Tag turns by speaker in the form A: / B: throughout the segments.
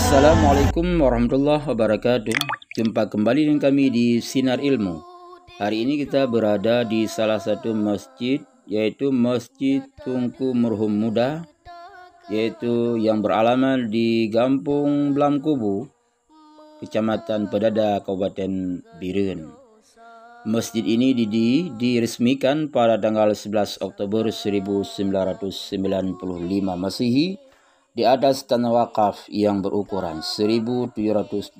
A: Assalamualaikum warahmatullahi wabarakatuh. Jumpa kembali dengan kami di Sinar Ilmu. Hari ini kita berada di salah satu masjid, yaitu Masjid Tunku Merhum Muda, yaitu yang beralamat di Kampung Blamkubu, Kecamatan Pedada, Kabupaten Biren. Masjid ini diresmikan pada tanggal 11 Oktober 1995 Masehi di atas tanah wakaf yang berukuran 1715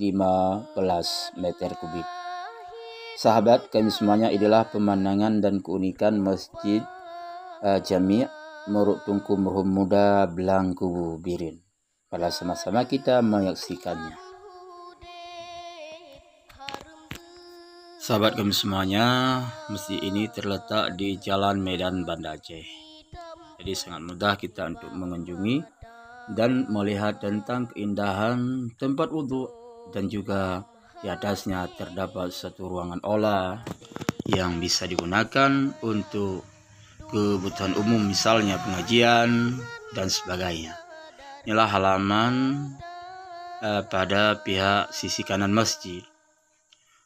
A: meter kubik. Sahabat kami semuanya, inilah pemandangan dan keunikan Masjid Jami' Meruk Tunku Merhum Muda Blamkubu Biren. Pada sama-sama kita menyaksikannya. Sahabat kami semuanya, masjid ini terletak di Jalan Medan Banda Aceh. Jadi sangat mudah kita untuk mengunjungi dan melihat tentang keindahan tempat wudhu, dan juga di atasnya terdapat satu ruangan aula yang bisa digunakan untuk kebutuhan umum, misalnya pengajian dan sebagainya. Inilah halaman pada pihak sisi kanan masjid.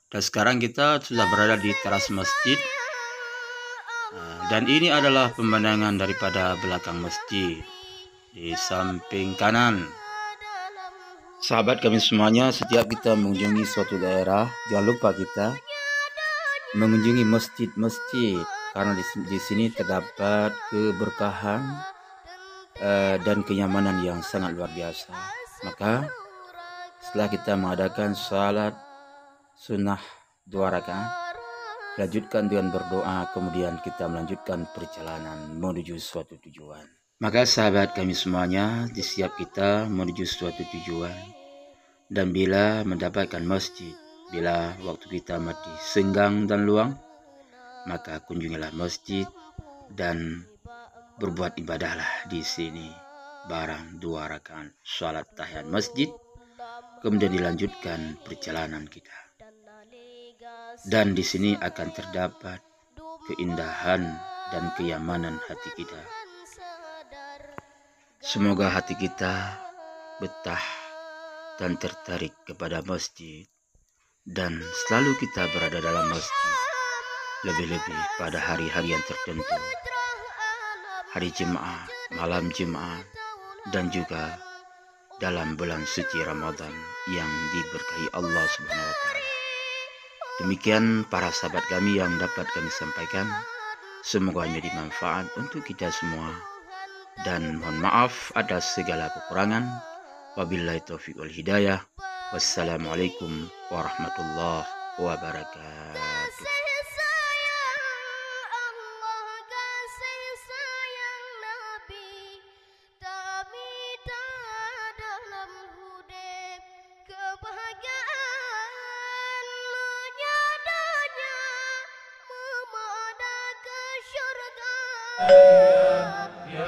A: Dan sekarang kita sudah berada di teras masjid, dan ini adalah pemandangan daripada belakang masjid di samping kanan. Sahabat kami semuanya, setiap kita mengunjungi suatu daerah, jangan lupa kita mengunjungi masjid-masjid, karena di sini terdapat keberkahan dan kenyamanan yang sangat luar biasa. Maka setelah kita mengadakan salat sunnah 2 rakaat, lanjutkan dengan berdoa, kemudian kita melanjutkan perjalanan menuju suatu tujuan. Maka sahabat kami semuanya, di setiap kita menuju suatu tujuan, dan bila mendapatkan masjid, bila waktu kita mati senggang dan luang, maka kunjungilah masjid dan berbuat ibadahlah di sini. Barang 2 rakaat salat tahiyat masjid, kemudian dilanjutkan perjalanan kita. Dan di sini akan terdapat keindahan dan kenyamanan hati kita. Semoga hati kita betah dan tertarik kepada masjid, dan selalu kita berada dalam masjid, lebih-lebih pada hari-hari yang tertentu, hari Jumat, malam Jumat, dan juga dalam bulan suci Ramadan yang diberkahi Allah Subhanahu wa Ta'ala. Demikian para sahabat kami yang dapat kami sampaikan. Semoga menjadi manfaat untuk kita semua, dan mohon maaf atas segala kekurangan. Wabillahi taufiq wal hidayah. Wassalamualaikum warahmatullahi wabarakatuh.
B: Ya